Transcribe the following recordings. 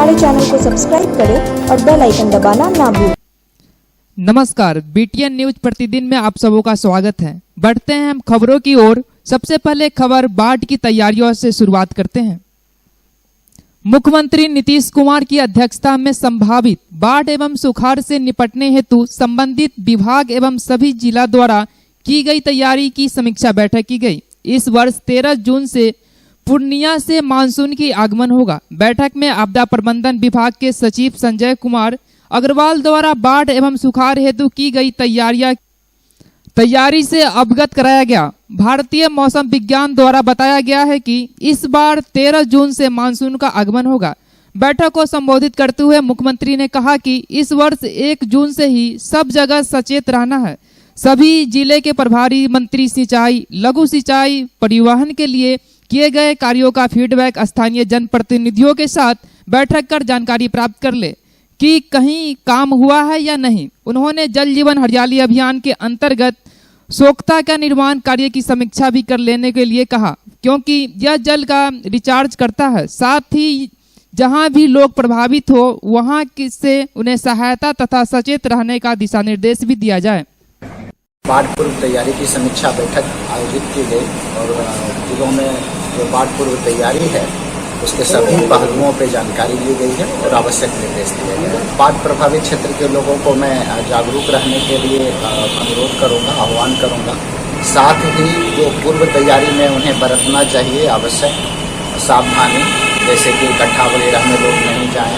हमारे चैनल को सब्सक्राइब करें और बेल आइकन दबाना ना भूलें। नमस्कार, BTN न्यूज प्रतिदिन में आप सबों का स्वागत है। बढ़ते हैं हम खबरों की ओर। सबसे पहले खबर बाढ़ की तैयारियों से शुरुआत करते हैं। मुख्यमंत्री नीतीश कुमार की अध्यक्षता में संभावित बाढ़ एवं सुखाड़ से निपटने हेतु संबंधित विभाग एवं सभी जिला द्वारा की गई तैयारी की समीक्षा बैठक की गई। इस वर्ष 13 जून से पूर्णिया से मानसून की आगमन होगा। बैठक में आपदा प्रबंधन विभाग के सचिव संजय कुमार अग्रवाल द्वारा बाढ़ एवं सुखाड़ हेतु की गई तैयारी से अवगत कराया गया। भारतीय मौसम विज्ञान द्वारा बताया गया है कि इस बार 13 जून से मानसून का आगमन होगा। बैठक को संबोधित करते हुए मुख्यमंत्री ने कहा कि इस वर्ष 1 जून से ही सब जगह सचेत रहना है। सभी जिले के प्रभारी मंत्री सिंचाई, लघु सिंचाई, परिवहन के लिए किए गए कार्यों का फीडबैक स्थानीय जनप्रतिनिधियों के साथ बैठक कर जानकारी प्राप्त कर ले कि कहीं काम हुआ है या नहीं। उन्होंने जल जीवन हरियाली अभियान के अंतर्गत सोख्ता का निर्माण कार्य की समीक्षा भी कर लेने के लिए कहा, क्योंकि यह जल का रिचार्ज करता है। साथ ही जहां भी लोग प्रभावित हो वहां से उन्हें सहायता तथा सचेत रहने का दिशा निर्देश भी दिया जाए। बाढ़ पूर्व तैयारी की समीक्षा बैठक आयोजित की गई और जिलों में जो बाढ़ पूर्व तैयारी है उसके सभी पहलुओं पर जानकारी ली गई है और आवश्यक निर्देश दिए गए हैं। बाढ़ प्रभावित क्षेत्र के लोगों को मैं जागरूक रहने के लिए अनुरोध करूंगा, आह्वान करूंगा। साथ ही जो पूर्व तैयारी में उन्हें बरतना चाहिए आवश्यक सावधानी, जैसे कि गड्ढा वगैरह में लोग नहीं जाएं,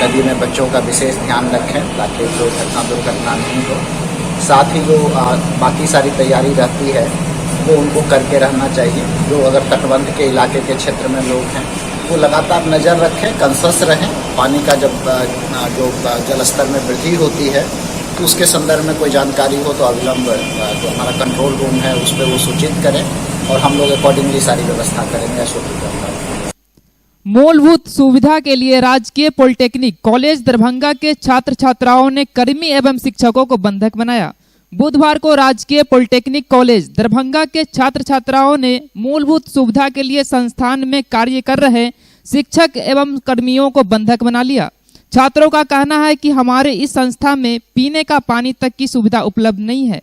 नदी में बच्चों का विशेष ध्यान रखें ताकि कोई घटना दुर्घटना नहीं हो। साथ ही जो बाकी सारी तैयारी रहती है वो उनको करके रहना चाहिए। जो अगर तटबंध के इलाके के क्षेत्र में लोग हैं वो लगातार नज़र रखें, कंसस रहें। पानी का जब जो जल स्तर में वृद्धि होती है तो उसके संदर्भ में कोई जानकारी हो तो अविलंब जो हमारा कंट्रोल रूम है उस पर वो सूचित करें और हम लोग अकॉर्डिंगली सारी व्यवस्था करेंगे। मूलभूत सुविधा के लिए राजकीय पॉलिटेक्निक कॉलेज दरभंगा के छात्र छात्राओं ने कर्मी एवं शिक्षकों को बंधक बनाया। बुधवार को राजकीय पॉलिटेक्निक कॉलेज दरभंगा के छात्र छात्राओं ने मूलभूत सुविधा के लिए संस्थान में कार्य कर रहे शिक्षक एवं कर्मियों को बंधक बना लिया। छात्रों का कहना है कि हमारे इस संस्था में पीने का पानी तक की सुविधा उपलब्ध नहीं है।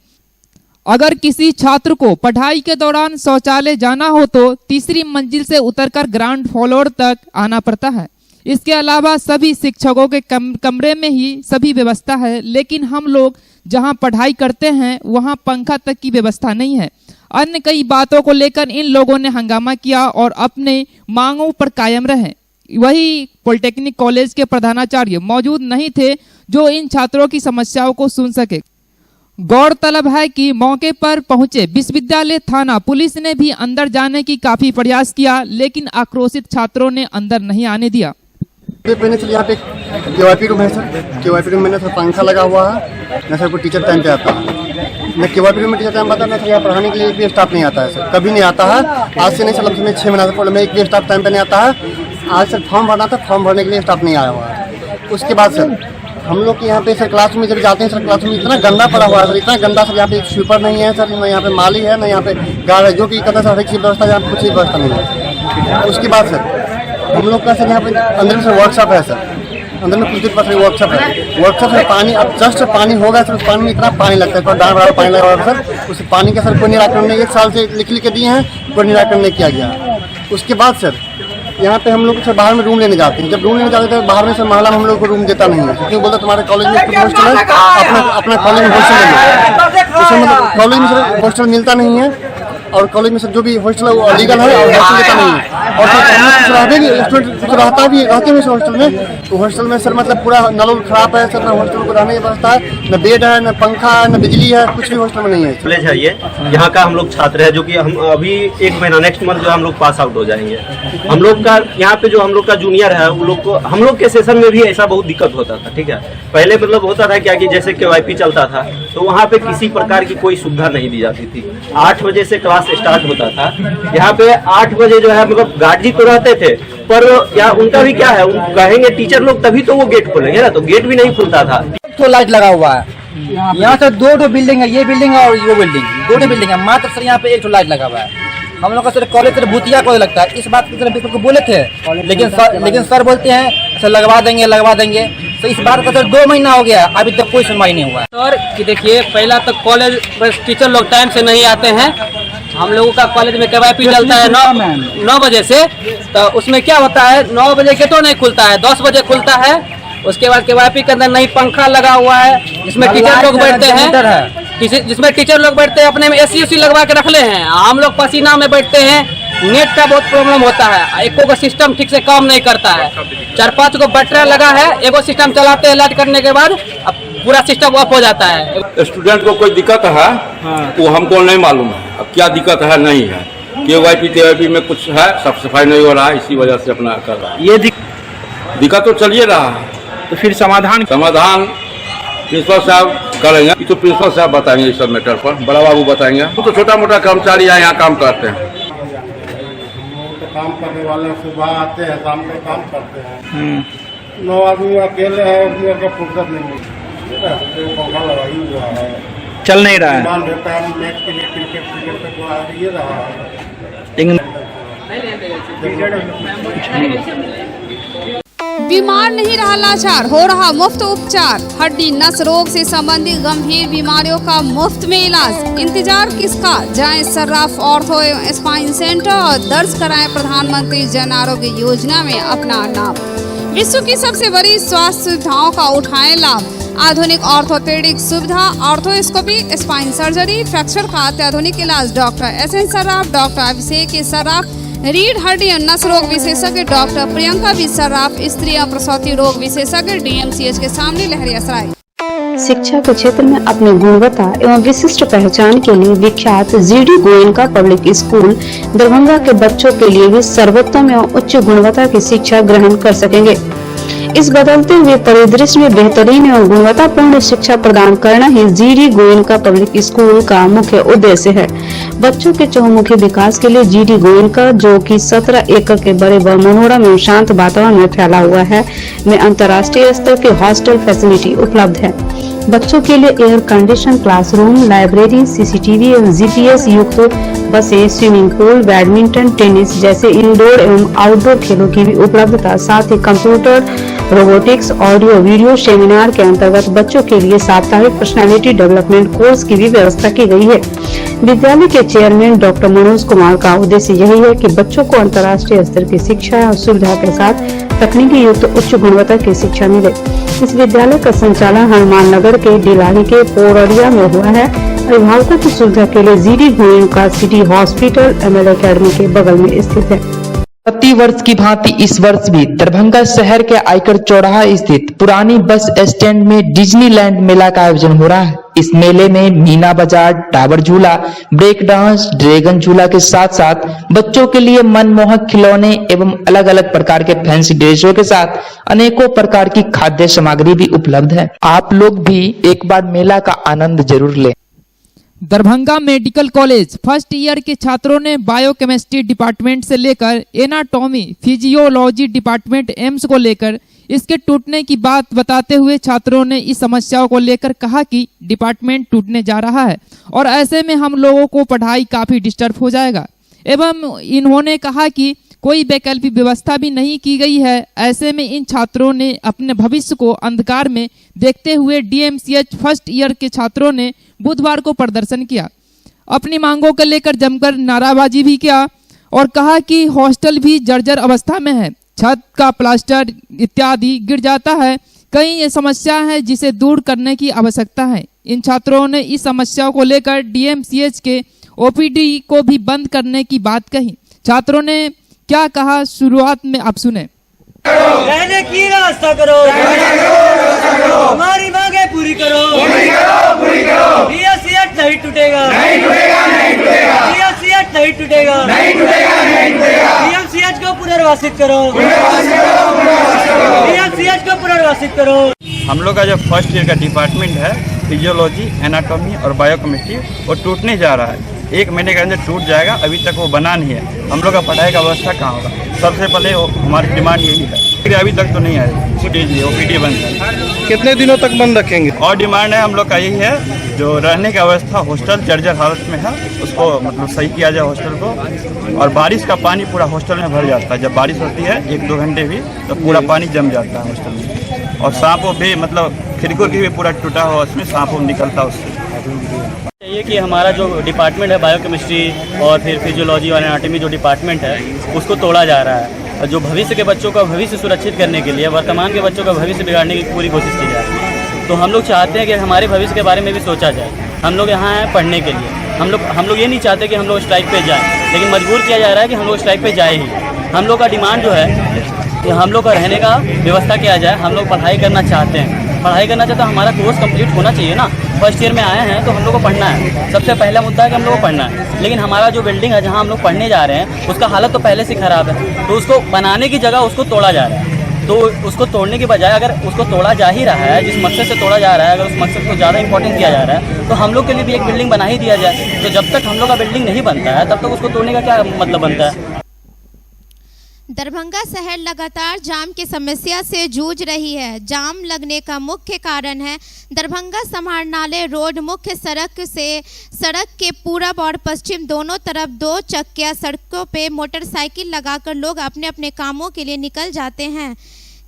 अगर किसी छात्र को पढ़ाई के दौरान शौचालय जाना हो तो तीसरी मंजिल से उतरकर ग्राउंड फ्लोर तक आना पड़ता है। इसके अलावा सभी शिक्षकों के कमरे में ही सभी व्यवस्था है, लेकिन हम लोग जहां पढ़ाई करते हैं वहां पंखा तक की व्यवस्था नहीं है। अन्य कई बातों को लेकर इन लोगों ने हंगामा किया और अपने मांगों पर कायम रहे। वही पॉलिटेक्निक कॉलेज के प्रधानाचार्य मौजूद नहीं थे जो इन छात्रों की समस्याओं को सुन सके। गौरतलब है कि मौके पर पहुंचे विश्वविद्यालय थाना पुलिस ने भी अंदर जाने की काफी प्रयास किया, लेकिन आक्रोशित छात्रों ने अंदर नहीं आने दिया। यहाँ पे केवाईपी रूम है सर। केवाईपी रूम में ना सर पंखा लगा हुआ है, न सर कोई टीचर टाइम पे आता है। न केवाईपी रूम में टीचर टाइम आता है, न सर यहाँ पढ़ाने के लिए एक भी स्टाफ नहीं आता है सर, कभी नहीं आता है। आज से नहीं सर, 6 महीना से में एक भी स्टाफ टाइम पे नहीं आता है। आज सर फॉर्म भरना था, फॉर्म भरने के लिए स्टाफ नहीं आया हुआ है। उसके बाद सर हम लोग यहाँ पे सर क्लास में जब जाते हैं सर, क्लास में इतना गंदा पड़ा हुआ है सर, इतना गंदा सर। यहाँ पे स्वीपर नहीं है सर, न यहाँ पे माली है, न यहाँ पे गार्ड है, जो कि कहता है हर एक चीज व्यवस्था, यहाँ पे कुछ ही व्यवस्था नहीं है। उसके बाद सर हम लोग का सर यहाँ पे अंदर में सर वर्कशॉप है सर, अंदर में कुछ दिन वर्कशॉप है। वर्कशॉप में पानी अब जस्ट पानी होगा सर, उस पानी में इतना पानी लगता है, डाल बराबर पानी लगा हुआ सर। उस पानी का सर कोई निराकरण नहीं, 1 साल से लिख के दिए हैं, कोई निराकरण नहीं किया गया। उसके बाद सर यहाँ पे हम लोग सर बाहर में रूम लेने जाते हैं। जब रूम लेने जाते हैं बाहर में सर महिला हम लोग को रूम देता नहीं है, क्यों बोलता तुम्हारे कॉलेज में हॉस्टल है, अपना कॉलेज में हॉस्टल है। मतलब कॉलेज में सर हॉस्टल मिलता नहीं है और कॉलेज में सर जो भी हॉस्टल है वो लीगल है और हॉस्टल देता नहीं है। और सर रहते हुए हॉस्टल में, तो हॉस्टल में सर मतलब पूरा नल खराब है सर, ना हॉस्टल को रहने की व्यवस्था है, न बेड है, न पंखा है, न बिजली है, कुछ भी हॉस्टल में नहीं है। कॉलेज है ये, यहाँ का हम लोग छात्र है जो कि हम अभी 1 महीना नेक्स्ट मंथ जो हम लोग पास आउट हो जाएंगे। हम लोग का यहाँ पे जो हम लोग का जूनियर है वो लोग को हम लोग के सेशन में भी ऐसा बहुत दिक्कत होता था। ठीक है, पहले मतलब होता था क्या कि जैसे केवाईपी चलता था तो वहाँ पे किसी प्रकार की कोई सुविधा नहीं दी जाती थी। 8 बजे से क्लास स्टार्ट होता था। यहाँ पे 8 बजे जो है मतलब गार्ड तो रहते थे, पर या उनका भी क्या है, उन कहेंगे टीचर लोग तभी तो वो गेट खोलेंगे ना, तो गेट भी नहीं खुलता था। तो लाइट लगा हुआ है यहाँ से, 2 बिल्डिंग है, ये बिल्डिंग और ये बिल्डिंग, 2 बिल्डिंग है मात्र सर। यहाँ पे 1 लाइट लगा हुआ है। हम लोग का सर कॉलेज सर भूतिया कॉलेज लगता है, इस बात की तरफ को बोले थे, लेकिन सर बोलते हैं अच्छा लगवा देंगे। तो इस बार का तो 2 महीना हो गया, अभी तक कोई सुनवाई नहीं हुआ। सर कि देखिए, पहला तो कॉलेज बस टीचर लोग टाइम से नहीं आते हैं। हम लोगों का कॉलेज में KYP चलता है 9 बजे से, तो उसमें क्या होता है 9 बजे गेटो नहीं खुलता है, 10 बजे खुलता है। उसके बाद KYP के अंदर नहीं पंखा लगा हुआ है, जिसमें टीचर लोग बैठते हैं, जिसमें टीचर लोग बैठते हैं अपने में AC लगवा के रख ले हैं। हम लोग पसीना में बैठते हैं, नेट का बहुत प्रॉब्लम होता है, एको का सिस्टम ठीक से काम नहीं करता है। 4-5 को बैटरी लगा है, एगो सिस्टम चलाते हैं, लाइट करने के बाद अब पूरा सिस्टम ऑफ हो जाता है। स्टूडेंट को कोई दिक्कत है वो हमको नहीं मालूम है, अब क्या दिक्कत है नहीं है। KYP में कुछ है, साफ सफाई नहीं हो रहा है, इसी वजह से अपना कर रहा है। ये दिक्कत तो चलिए रहा है, तो फिर समाधान प्रिंसिपल साहब करेंगे। ये तो प्रिंसिपल साहब बताएंगे इस सब मैटर पर, बड़ा बाबू बताएंगे। तो छोटा मोटा कर्मचारी यहाँ काम करते हैं। काम करने वाले सुबह आते हैं, शाम को काम करते हैं। 9 आदमी अकेले हैं, उसमें का फुर्सत नहीं मिलती। पंखा लगाई हुआ है, चल नहीं रहा है। रहता है मैच के लिए, क्रिकेट पे को आ ये रहा है। बीमार नहीं रहा लाचार, हो रहा मुफ्त उपचार। हड्डी नस रोग से संबंधित गंभीर बीमारियों का मुफ्त में इलाज। इंतजार किसका, जाएं सर्राफ ऑर्थो एवं स्पाइन सेंटर और दर्ज कराएं प्रधानमंत्री जन आरोग्य योजना में अपना नाम। विश्व की सबसे बड़ी स्वास्थ्य सुविधाओं का उठाएं लाभ। आधुनिक ऑर्थोपेडिक सुविधा, ऑर्थोस्कोपी, स्पाइन सर्जरी, फ्रैक्चर का अत्याधुनिक इलाज। डॉक्टर SN सर्राफ, डॉक्टर अभिषेक सर्राफ, रीढ़ हड्डी और नस रोग विशेषज्ञ डॉक्टर प्रियंका बी सर्राफ, स्त्री और प्रसूति रोग विशेषज्ञ DMCH के सामने लहरियासराय। शिक्षा के क्षेत्र में अपनी गुणवत्ता एवं विशिष्ट पहचान के लिए विख्यात GD Goenka public school Darbhanga के बच्चों के लिए भी सर्वोत्तम एवं उच्च गुणवत्ता की शिक्षा ग्रहण कर सकेंगे। इस बदलते हुए परिदृश्य में बेहतरीन एवं गुणवत्तापूर्ण शिक्षा प्रदान करना ही GD गोयनका पब्लिक स्कूल का मुख्य उद्देश्य है। बच्चों के चहुमुखी विकास के लिए GD गोयनका, जो कि 17 एकड़ के बड़े व मनोरम एवं शांत वातावरण में फैला हुआ है, में अंतर्राष्ट्रीय स्तर की हॉस्टल फैसिलिटी उपलब्ध है। बच्चों के लिए air condition classroom, library, CCTV एवं GPS युक्त बसें, स्विमिंग पूल, बैडमिंटन, टेनिस जैसे इंडोर एवं आउटडोर खेलों की भी उपलब्धता, साथ ही computer, robotics, audio video seminar के अंतर्गत बच्चों के लिए साप्ताहिक पर्सनालिटी डेवलपमेंट कोर्स की भी व्यवस्था की गई है। विद्यालय के चेयरमैन डॉक्टर मनोज कुमार का उद्देश्य यही है कि बच्चों को अंतर्राष्ट्रीय स्तर की शिक्षा और सुविधा के साथ तकनीकी युक्त उच्च गुणवत्ता की शिक्षा मिले। इस विद्यालय का संचालन हनुमान नगर के डिलारी के पोररिया में हुआ है। अभिभावकों की सुविधा के लिए GD Goenka city hospital ML academy के बगल में स्थित है। प्रति वर्ष की भांति इस वर्ष भी दरभंगा शहर के आयकर चौराहा स्थित पुरानी बस स्टैंड में डिज्नीलैंड मेला का आयोजन हो रहा है। इस मेले में मीना बाजार, टावर झूला, ब्रेक डांस, ड्रैगन झूला के साथ साथ बच्चों के लिए मनमोहक खिलौने एवं अलग अलग प्रकार के फैंसी ड्रेसों के साथ अनेकों प्रकार की खाद्य सामग्री भी उपलब्ध है। आप लोग भी एक बार मेला का आनंद जरूर लें। Darbhanga medical college first year के छात्रों ने बायोकेमिस्ट्री डिपार्टमेंट से लेकर एनाटॉमी, फिजियोलॉजी डिपार्टमेंट एम्स को लेकर इसके टूटने की बात बताते हुए छात्रों ने इस समस्याओं को लेकर कहा कि डिपार्टमेंट टूटने जा रहा है और ऐसे में हम लोगों को पढ़ाई काफी डिस्टर्ब हो जाएगा। एवं इन्होंने कहा कि कोई वैकल्पिक व्यवस्था भी नहीं की गई है। ऐसे में इन छात्रों ने अपने भविष्य को अंधकार में देखते हुए DMCH फर्स्ट ईयर के छात्रों ने बुधवार को प्रदर्शन किया, अपनी मांगों को लेकर जमकर नाराबाजी भी किया और कहा कि हॉस्टल भी जर्जर अवस्था में है, छत का प्लास्टर इत्यादि गिर जाता है। कई समस्या है जिसे दूर करने की आवश्यकता है। इन छात्रों ने इस समस्याओं को लेकर DMCH के OPD को भी बंद करने की बात कही। छात्रों ने क्या कहा, शुरुआत में आप सुने। रहने की रास्ता करो, हमारी मांगे पूरी करो, DMCH नहीं टूटेगा, DMCH नहीं टूटेगा, DMCH को पुनर्वासित करो, DMCH को पुनर्वासित करो। हम लोग का जो फर्स्ट ईयर का डिपार्टमेंट है फिजियोलॉजी, एनाटॉमी और बायोकेमिस्ट्री वो टूटने जा रहा है। 1 महीने के अंदर टूट जाएगा, अभी तक वो बना नहीं है। हम लोग का पढ़ाई का व्यवस्था कहाँ होगा? सबसे पहले हमारी डिमांड यही है, फिर अभी तक तो नहीं आए OPD बंद है। कितने दिनों तक बंद रखेंगे? और डिमांड है हम लोग का यही है, जो रहने की व्यवस्था हॉस्टल जर्जर हालत में है, उसको मतलब सही किया जाए हॉस्टल को। और बारिश का पानी पूरा हॉस्टल में भर जाता है, जब बारिश होती है 1-2 घंटे भी तो पूरा पानी जम जाता है हॉस्टल में। और सांपों भी मतलब खिड़की भी पूरा टूटा हुआ, उसमें सांपों निकलता उससे। चाहिए कि हमारा जो डिपार्टमेंट है बायोकेमिस्ट्री और फिर फिजियोलॉजी और एनाटॉमी जो डिपार्टमेंट है उसको तोड़ा जा रहा है। और जो भविष्य के बच्चों का भविष्य सुरक्षित करने के लिए वर्तमान के बच्चों का भविष्य बिगाड़ने की पूरी कोशिश की जा रही है। तो हम लोग चाहते हैं कि हमारे भविष्य के बारे में भी सोचा जाए। हम लोग यहाँ हैं पढ़ने के लिए, हम लोग ये नहीं चाहते कि हम लोग स्ट्राइक पे जाएँ, लेकिन मजबूर किया जा रहा है कि हम लोग स्ट्राइक पे जाए ही। हम लोग का डिमांड जो है कि हम लोग का रहने का व्यवस्था किया जाए। हम लोग पढ़ाई करना चाहते हैं, हमारा कोर्स कंप्लीट होना चाहिए ना। फर्स्ट ईयर में आए हैं तो हम लोग को पढ़ना है, सबसे पहला मुद्दा है कि हम लोग को पढ़ना है। लेकिन हमारा जो बिल्डिंग है जहाँ हम लोग पढ़ने जा रहे हैं उसका हालत तो पहले से ख़राब है, तो उसको बनाने की जगह उसको तोड़ा जा रहा है। तो उसको तोड़ने के बजाय अगर उसको तोड़ा जा ही रहा है, जिस मकसद से तोड़ा जा रहा है, अगर उस मकसद को ज़्यादा इंपॉर्टेंट दिया जा रहा है तो हम लोग के लिए भी एक बिल्डिंग बना ही दिया जाए। तो जब तक हम लोग का बिल्डिंग नहीं बनता है तब तक उसको तोड़ने का क्या मतलब बनता है। दरभंगा शहर लगातार जाम की समस्या से जूझ रही है। जाम लगने का मुख्य कारण है दरभंगा समाहरणालय रोड मुख्य सड़क से सड़क के पूरब और पश्चिम दोनों तरफ 2 चक्किया सड़कों पे मोटरसाइकिल लगाकर लोग अपने अपने कामों के लिए निकल जाते हैं,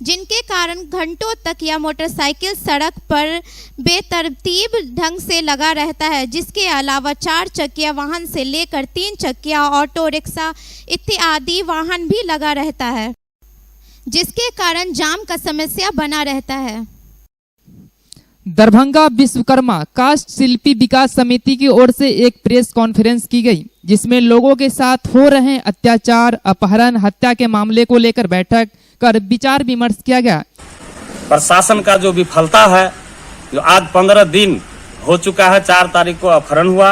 जिनके कारण घंटों तक यह मोटरसाइकिल सड़क पर बेतरतीब ढंग से लगा रहता है। जिसके अलावा 4 चक्किया वाहन से लेकर 3 चक्किया ऑटो रिक्शा इत्यादि वाहन भी लगा रहता है, जिसके कारण जाम का समस्या बना रहता है। दरभंगा विश्वकर्मा काष्ठ शिल्पी विकास समिति की ओर से एक प्रेस कॉन्फ्रेंस की गई, जिसमें लोगों के साथ हो रहे अत्याचार, अपहरण, हत्या के मामले को लेकर बैठक कर विचार विमर्श किया गया। प्रशासन का जो विफलता है, जो आज 15 दिन हो चुका है, 4 तारीख को अपहरण हुआ,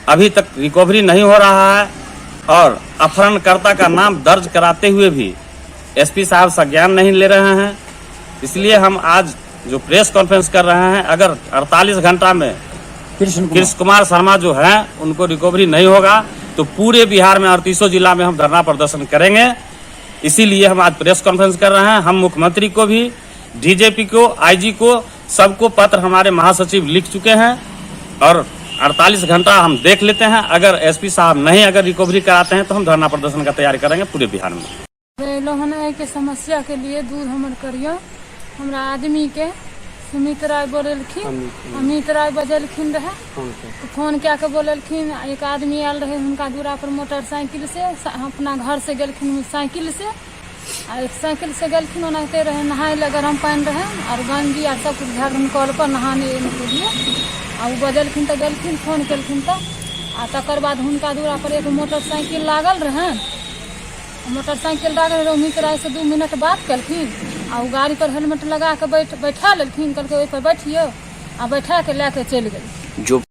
अभी तक रिकवरी नहीं हो रहा है और अपहरणकर्ता का नाम दर्ज कराते हुए भी एसपी साहब संज्ञान नहीं ले रहे हैं। इसलिए हम आज जो प्रेस कॉन्फ्रेंस कर रहे हैं, अगर 48 घंटा में कृष्ण कुमार शर्मा जो हैं उनको रिकवरी नहीं होगा तो पूरे बिहार में 38 जिला में हम धरना प्रदर्शन करेंगे। इसीलिए हम आज प्रेस कॉन्फ्रेंस कर रहे हैं। हम मुख्यमंत्री को भी, डीजीपी को, आईजी को, सबको पत्र हमारे महासचिव लिख चुके हैं और 48 घंटा हम देख लेते हैं। अगर एसपी साहब नहीं अगर रिकवरी कराते हैं तो हम धरना प्रदर्शन का तैयारी करेंगे पूरे बिहार में। लोहना के समस्या के लिए दूर हमर करियो। हमरा आदमी के सुमित राय बोलखिन, अमित राय बजलखिन रहे तो फोन क्या के बोलखिन। एक आदमी आयल रहे उनका दूरा पर मोटरसाइकिल से, अपना घर से गलखिन साइकिल से, और एक साइकिल से गलखिन ओनाते रहे नहाए ले गरम पानी रहे और गंजी और सब कुछ झाड़ कल पर नहाने के लिए और बजलखिन तो गलखिन फोन कलखिन तो तकर बाद हुनका दूरा पर एक मोटरसाइकिल लागल रहे। मोटरसाइकिल लागल रहे, अमित राय से 2 मिनट बात कलखिन और गाड़ी पर हेलमेट लगा के बैठा लेलखिन, कहलके ओहि पर बैठियो आ बैठा के लेके चल गई। जो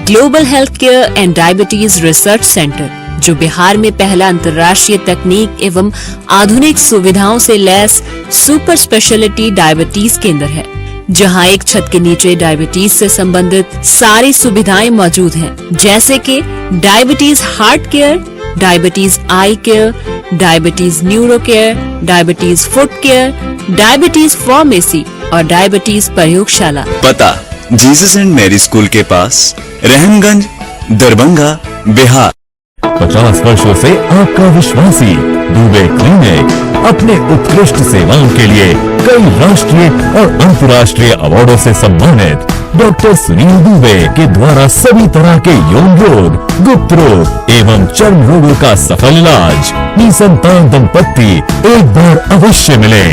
global health care and diabetes research centre, जो बिहार में पहला अंतर्राष्ट्रीय तकनीक एवं आधुनिक सुविधाओं से लैस सुपर स्पेशलिटी डायबिटीज केंद्र है, जहां एक छत के नीचे डायबिटीज से संबंधित सारी सुविधाएं मौजूद हैं, जैसे कि diabetes heart care, diabetes eye care, diabetes neuro care, diabetes foot care, diabetes pharmacy और डायबिटीज प्रयोगशाला। पता जीसस एंड मैरी स्कूल के पास, रहमगंज, दरभंगा, बिहार। 50 वर्षों से आपका विश्वासी दुबे क्लिनिक अपने उत्कृष्ट सेवाओं के लिए कई राष्ट्रीय और अंतर्राष्ट्रीय अवार्डों से सम्मानित डॉक्टर सुनील दुबे के द्वारा सभी तरह के यौन रोग, गुप्त रोग एवं चर्म रोगों का सफल इलाज। निसंतान दंपत्ति एक बार अवश्य मिले।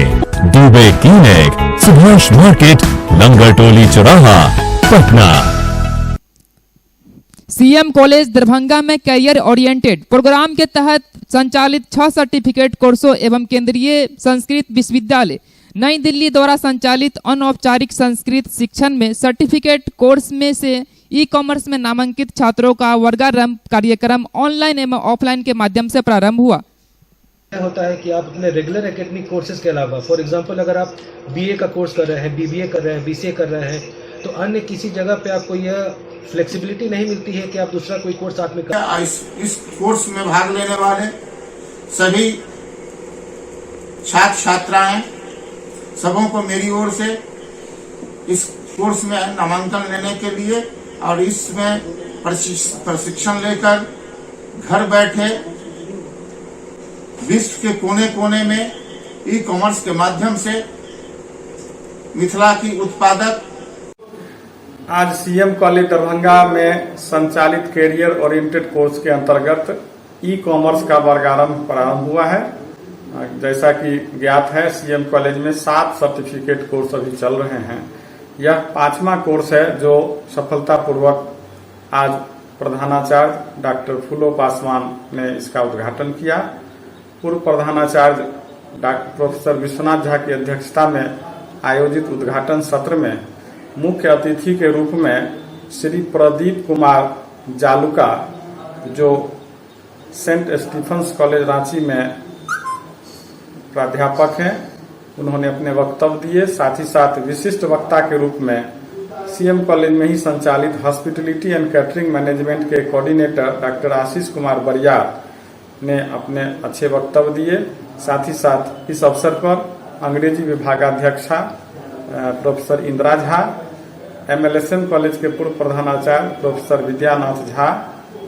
दुबे क्लिनिक, सुभाष मार्केट, लंगर टोली चौराहा, पटना। सीएम कॉलेज दरभंगा में कैरियर ओरिएंटेड प्रोग्राम के तहत संचालित 6 सर्टिफिकेट कोर्सों एवं केंद्रीय संस्कृत विश्वविद्यालय नई दिल्ली द्वारा संचालित अनौपचारिक संस्कृत शिक्षण में सर्टिफिकेट कोर्स में से ई कॉमर्स में नामांकित छात्रों का वर्गारंभ कार्यक्रम ऑनलाइन एवं ऑफलाइन के माध्यम से प्रारंभ हुआ। होता है कि आप अपने रेगुलर एकेडमिक कोर्सेज के अलावा, फॉर एग्जांपल अगर आप बीए का कोर्स कर रहे हैं, बीबीए कर रहे हैं, बीसीए कर रहे हैं तो अन्य किसी जगह पे आपको यह फ्लेक्सिबिलिटी नहीं मिलती है कि आप दूसरा कोई कोर्स साथ में कर। इस कोर्स में भाग लेने वाले सभी छात्र छात्राएं सबों को मेरी ओर से इस कोर्स में नामांकन लेने के लिए और इसमें प्रशिक्षण लेकर घर बैठे विश्व के कोने कोने में ई कॉमर्स के माध्यम से मिथिला की उत्पादक। आज सीएम कॉलेज दरभंगा में संचालित कैरियर ओरिएंटेड कोर्स के अंतर्गत ई कॉमर्स का वर्गारंभ प्रारंभ हुआ है। जैसा कि ज्ञात है, सीएम कॉलेज में 7 सर्टिफिकेट कोर्स अभी चल रहे हैं। यह 5वां कोर्स है जो सफलतापूर्वक आज प्रधानाचार्य डॉक्टर फूलो पासवान ने इसका उद्घाटन किया। पूर्व प्रधानाचार्य प्रोफेसर विश्वनाथ झा की अध्यक्षता में आयोजित उद्घाटन सत्र में मुख्य अतिथि के रूप में श्री प्रदीप कुमार जालुका, जो सेंट स्टीफेंस कॉलेज रांची में प्राध्यापक हैं, उन्होंने अपने वक्तव्य दिए। साथ ही साथ विशिष्ट वक्ता के रूप में सीएम कॉलेज में ही संचालित हॉस्पिटलिटी एंड कैटरिंग मैनेजमेंट के कोऑर्डिनेटर डॉक्टर आशीष कुमार बरियार ने अपने अच्छे वक्तव्य दिए। साथ ही साथ इस अवसर पर अंग्रेजी विभागाध्यक्षा professor Indira Jha, MLSN college के पूर्व प्रधानाचार्य प्रोफेसर विद्यानाथ झा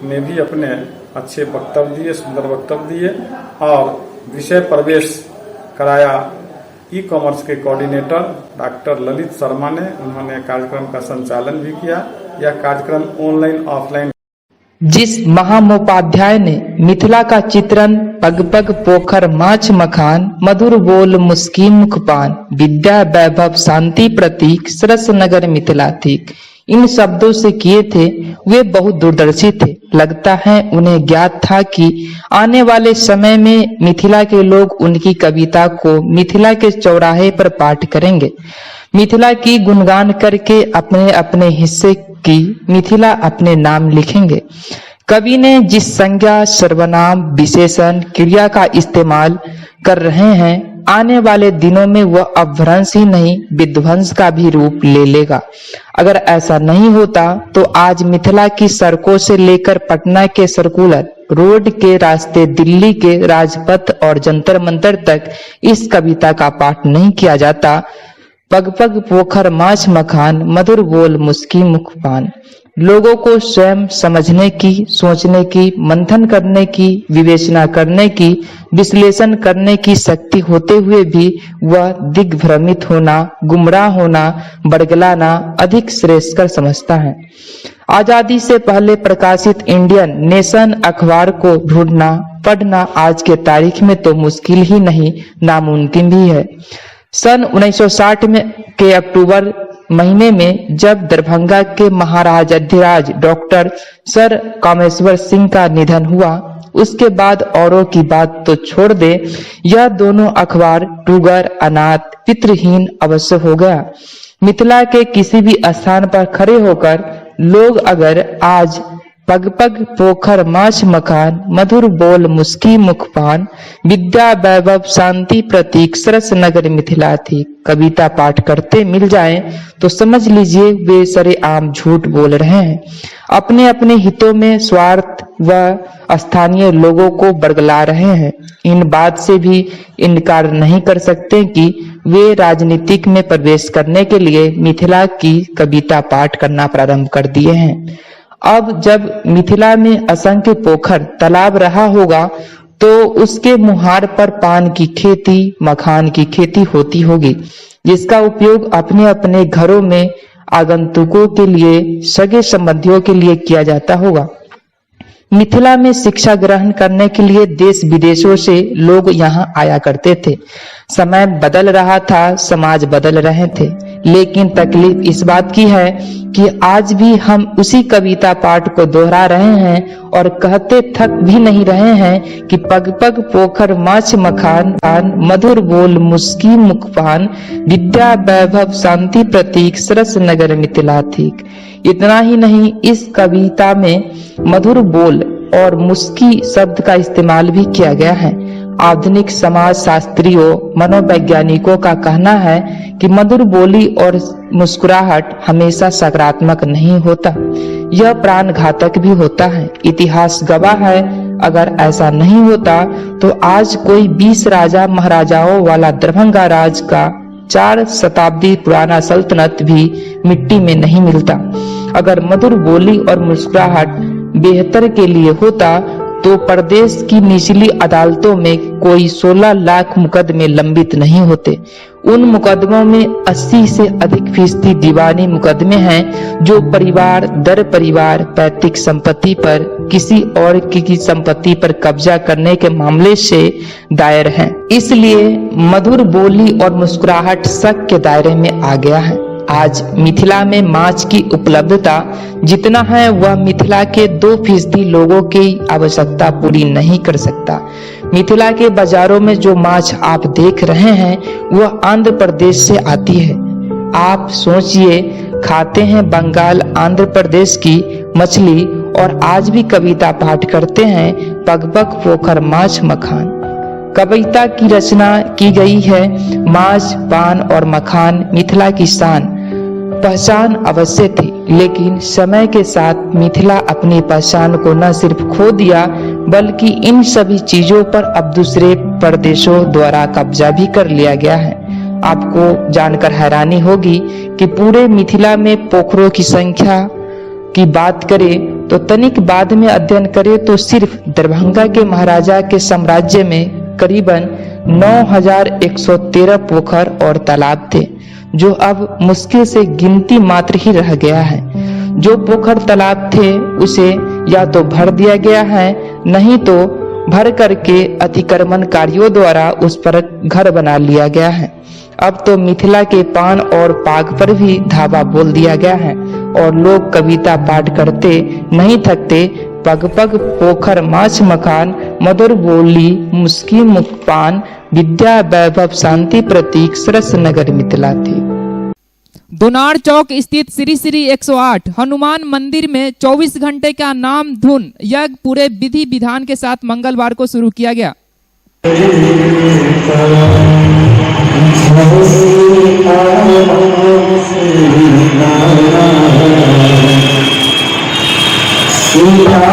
ने भी अपने अच्छे वक्तव्य दिए, सुंदर वक्तव्य दिए और विषय प्रवेश कराया ई कॉमर्स के कोऑर्डिनेटर डॉक्टर ललित शर्मा ने। उन्होंने कार्यक्रम का संचालन भी किया। यह कार्यक्रम ऑनलाइन ऑफलाइन। जिस महामोपाध्याय ने मिथिला का चित्रण पग पग पोखर माछ मखान मधुर बोल मुस्की मुखपान विद्या वैभव शांति प्रतीक सरस नगर मिथिला थीक, इन शब्दों से किए थे। वे बहुत दूरदर्शी थे। लगता है उन्हें ज्ञात था कि आने वाले समय में मिथिला के लोग उनकी कविता को मिथिला के चौराहे पर पाठ करेंगे। मिथिला की गुणगान करके अपने अपने हिस्से की मिथिला अपने नाम लिखेंगे। कवि ने जिस संज्ञा सर्वनाम विशेषण क्रिया का इस्तेमाल कर रहे हैं, आने वाले दिनों में वह अपभ्रंश ही नहीं विध्वंस का भी रूप ले लेगा। अगर ऐसा नहीं होता तो आज मिथिला की सड़कों से लेकर पटना के सर्कुलर रोड के रास्ते, दिल्ली के राजपथ और जंतर मंतर तक इस कविता का पाठ नहीं किया जाता। पग पग पोखर माछ मखान मधुर बोल मुस्की मुखपान। लोगों को स्वयं समझने की, सोचने की, मंथन करने की, विवेचना करने की, विश्लेषण करने की शक्ति होते हुए भी वह दिग्भ्रमित होना, गुमराह होना, बड़गलाना अधिक श्रेयस्कर समझता है। आजादी से पहले प्रकाशित इंडियन नेशन अखबार को ढूंढना, पढ़ना आज के तारीख में तो मुश्किल ही नहीं, नामुमकिन भी है। सन 1960 में के अक्टूबर महीने में जब दरभंगा के महाराजाधिराज डॉक्टर सर कामेश्वर सिंह का निधन हुआ, उसके बाद औरों की बात तो छोड़ दे, यह दोनों अखबार टूगर, अनाथ, पितृहीन अवश्य हो गया। मिथिला के किसी भी स्थान पर खड़े होकर लोग अगर आज पग पग पोखर माछ मखान मधुर बोल मुस्की मुखपान विद्या वैभव शांति प्रतीक सरस नगर मिथिला थी कविता पाठ करते मिल जाएं तो समझ लीजिए वे सरेआम झूठ बोल रहे हैं। अपने अपने हितों में स्वार्थ व स्थानीय लोगों को बरगला रहे हैं। इन बात से भी इनकार नहीं कर सकते कि वे राजनीतिक में प्रवेश करने के लिए मिथिला की कविता पाठ करना प्रारंभ कर दिए हैं। अब जब मिथिला में असंख्य पोखर तालाब रहा होगा तो उसके मुहार पर पान की खेती, मखान की खेती होती होगी, जिसका उपयोग अपने अपने घरों में आगंतुकों के लिए, सगे संबंधियों के लिए किया जाता होगा। मिथिला में शिक्षा ग्रहण करने के लिए देश विदेशों से लोग यहाँ आया करते थे। समय बदल रहा था, समाज बदल रहे थे, लेकिन तकलीफ इस बात की है कि आज भी हम उसी कविता पाठ को दोहरा रहे हैं और कहते थक भी नहीं रहे हैं कि पग पग पोखर माछ मखान मधुर बोल मुस्की मुखपान विद्या वैभव शांति प्रतीक सरस नगर मिथिला थीक। इतना ही नहीं, इस कविता में मधुर बोल और मुस्की शब्द का इस्तेमाल भी किया गया है। आधुनिक समाज शास्त्रियों मनोवैज्ञानिकों का कहना है कि मधुर बोली और मुस्कुराहट हमेशा सकारात्मक नहीं होता, यह प्राण घातक भी होता है। इतिहास गवाह है, अगर ऐसा नहीं होता तो आज कोई 20 राजा महाराजाओं वाला दरभंगा राज का 4 शताब्दी पुराना सल्तनत भी मिट्टी में नहीं मिलता। अगर मधुर बोली और मुस्कुराहट बेहतर के लिए होता तो प्रदेश की निचली अदालतों में कोई 16 लाख मुकदमे लंबित नहीं होते। उन मुकदमों में 80 से अधिक फीसदी दीवानी मुकदमे हैं जो परिवार दर परिवार पैतृक संपत्ति पर किसी और की संपत्ति पर कब्जा करने के मामले से दायर हैं। इसलिए मधुर बोली और मुस्कुराहट शक के दायरे में आ गया है। आज मिथिला में माछ की उपलब्धता जितना है वह मिथिला के 2% लोगों की आवश्यकता पूरी नहीं कर सकता। मिथिला के बाजारों में जो माछ आप देख रहे हैं वह आंध्र प्रदेश से आती है। आप सोचिए, खाते हैं बंगाल आंध्र प्रदेश की मछली और आज भी कविता पाठ करते हैं पग पग पोखर माछ मखान। कविता की रचना की गई है माछ पान और मखान मिथिला की शान। पहचान अवश्य थी, लेकिन समय के साथ मिथिला अपनी पहचान को न सिर्फ खो दिया बल्कि इन सभी चीजों पर अब दूसरे प्रदेशों द्वारा कब्जा भी कर लिया गया है। आपको जानकर हैरानी होगी कि पूरे मिथिला में पोखरों की संख्या की बात करें तो तनिक बाद में अध्ययन करें तो सिर्फ दरभंगा के महाराजा के साम्राज्य में करीबन 9113 पोखर और तालाब थे, जो अब मुश्किल से गिनती मात्र ही रह गया है। जो पोखर तालाब थे उसे या तो भर दिया गया है, नहीं तो भर करके अतिक्रमणकारियों द्वारा उस पर घर बना लिया गया है। अब तो मिथिला के पान और पाग पर भी धावा बोल दिया गया है और लोग कविता पाठ करते नहीं थकते। पग पग पोखर माछ मखान मधुर बोली मुस्की मुखपान विद्या वैभव शांति प्रतीक सरस नगर मिथिला थी। दोनार चौक स्थित श्री श्री 108 हनुमान मंदिर में 24 घंटे का नाम धुन यज्ञ पूरे विधि विधान के साथ मंगलवार को शुरू किया गया। सीताराम